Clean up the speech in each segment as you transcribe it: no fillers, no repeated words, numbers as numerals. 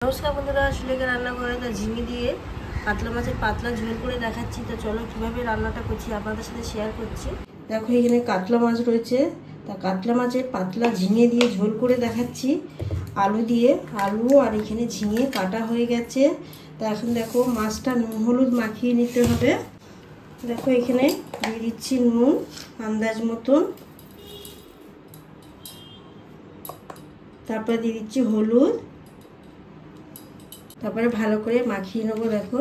নমস্কার বন্ধুরা, সুলেখা রান্না করে তো ঝিঙে দিয়ে কাতলা মাছের পাতলা ঝোল করে দেখাচ্ছি। তো চলো কিভাবে রান্নাটা করছি আপনাদের সাথে শেয়ার করছি। দেখো এখানে কাতলা মাছ রয়েছে, তা কাতলা মাছের পাতলা ঝিঙে দিয়ে ঝোল করে দেখাচ্ছি আলু দিয়ে। আলু আর এখানে ঝিঙে কাটা হয়ে গেছে। তা এখন দেখো মাছটা নুন হলুদ মাখিয়ে নিতে হবে। দেখো এখানে দিয়ে দিচ্ছি নুন আন্দাজ মতন, তারপরে দিয়ে দিচ্ছি হলুদ, তারপরে ভালো করে মাখিয়ে নেবো। দেখো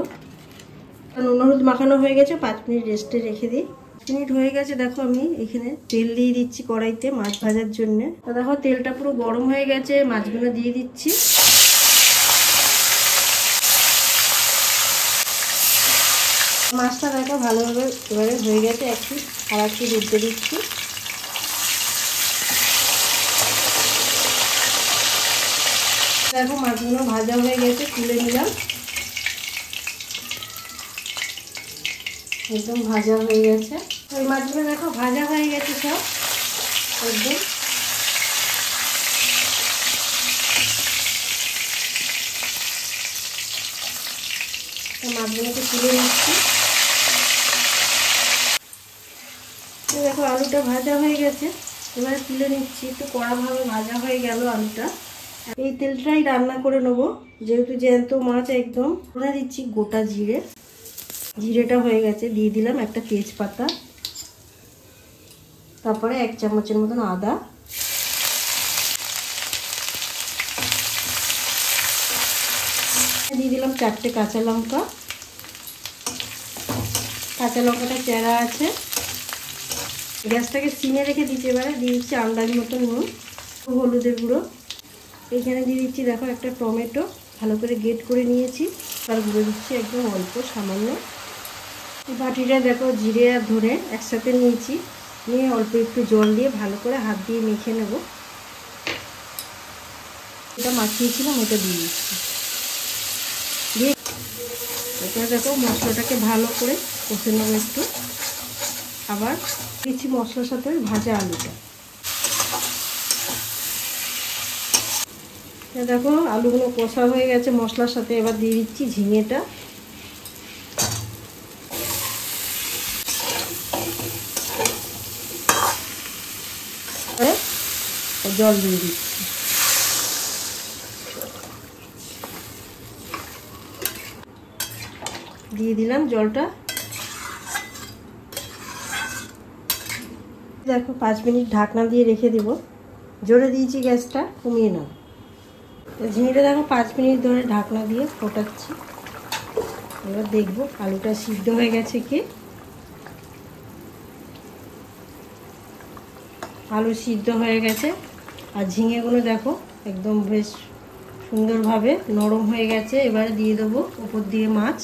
নুন হলুদ মাখানো হয়ে গেছে, 5 মিনিট রেস্টে রেখে দিই। 5 মিনিট হয়ে গেছে। দেখো আমি এখানে তেল দিয়ে দিচ্ছি কড়াইতে মাছ ভাজার জন্য। তো দেখো তেলটা পুরো গরম হয়ে গেছে, মাছগুলো দিয়ে দিচ্ছি। মাছটা দেখো ভালোভাবে এবারে হয়ে গেছে, একটু আর একটু উঠতে দিচ্ছি। দেখো মাছগুলো ভাজা হয়ে গেছে, তুলে নিলাম। একদম ভাজা হয়ে গেছে। ওই মাছগুলো দেখো ভাজা হয়ে গেছে সব একদম। মাছগুলোকে তুলে নিচ্ছি। দেখো আলুটা ভাজা হয়ে গেছে, এবারে তুলে নিচ্ছি। একটু কড়াভাবে ভাজা হয়ে গেল আলুটা। এই তেলটাই রান্না করে নেবো, যেহেতু জ্যান্ত মাছ একদম। করে দিচ্ছি গোটা জিরে। জিরেটা হয়ে গেছে, দিয়ে দিলাম একটা তেজপাতা, তারপরে 1 চামচের মতন আদা, দিয়ে দিলাম 4টে কাঁচা লঙ্কা। কাঁচা লঙ্কাটা চেরা আছে। গ্যাসটাকে সিমে রেখে দিচ্ছি। এবারে দিয়ে দিচ্ছি আন্দাজ মতন নুন, হলুদের গুঁড়ো। এখানে দিয়ে দিচ্ছি দেখো একটা টমেটো ভালো করে গ্রেট করে নিয়েছি, তার গুঁড়ো দিচ্ছি একদম অল্প সামান্য। বাটিটা দেখো জিরে আর ধরে একসাথে নিয়েছি, নিয়ে অল্প একটু জল দিয়ে ভালো করে হাত দিয়ে মেখে নেব। এটা মাখিয়েছিলাম ওটা দিয়ে দিচ্ছি। দিয়ে এটা দেখো মশলাটাকে ভালো করে কষে নেবো একটু। আবার দিচ্ছি মশলার সাথে ভাজা আলুটা। দেখো আলুগুলো কষা হয়ে গেছে মশলার সাথে। এবার দিয়ে দিচ্ছি ঝিঙেটা। জল দিয়ে দিচ্ছি। দিয়ে দিলাম জলটা। দেখো 5 মিনিট ঢাকনা দিয়ে রেখে দেব। জোরে দিয়েছি, গ্যাসটা কমিয়ে নাও। ঝিঙেটা দেখো 5 মিনিট ধরে ঢাকনা দিয়ে ফোটাচ্ছি। এবার দেখবো আলুটা সিদ্ধ হয়ে গেছে কি। আলু সিদ্ধ হয়ে গেছে, আর ঝিঙেগুলো দেখো একদম বেশ সুন্দরভাবে নরম হয়ে গেছে। এবারে দিয়ে দেবো উপর দিয়ে মাছ।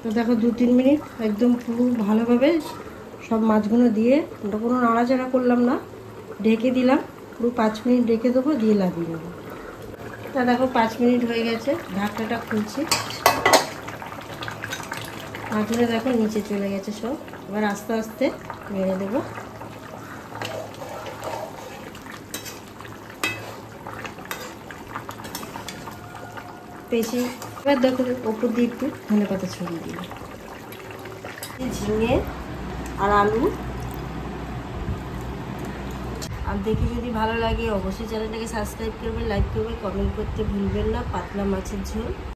তো দেখো 2-3 মিনিট একদম পুরো ভালোভাবে সব মাছগুলো দিয়ে কোনো নাড়াচাড়া করলাম না, ঢেকে দিলাম। পুরো 5 মিনিট রেখে দেবো, দিয়ে লাগিয়ে দেবো। তা দেখো 5 মিনিট হয়ে গেছে, ঢাকনাটা খুলছি। মাছগুলো দেখো নিচে চলে গেছে সব। এবার আস্তে আস্তে নেড়ে দেবো। বেশি এবার দেখো ওপর দিয়ে একটু ধনেপাতা ছড়িয়ে দিই। ঝিঙে আর আলু। আর দেখে যদি ভালো লাগে অবশ্যই চ্যানেলটাকে সাবস্ক্রাইব করবে, লাইক করবে, কমেন্ট করতে ভুলবেন না। পাতলা মাছের ঝোল।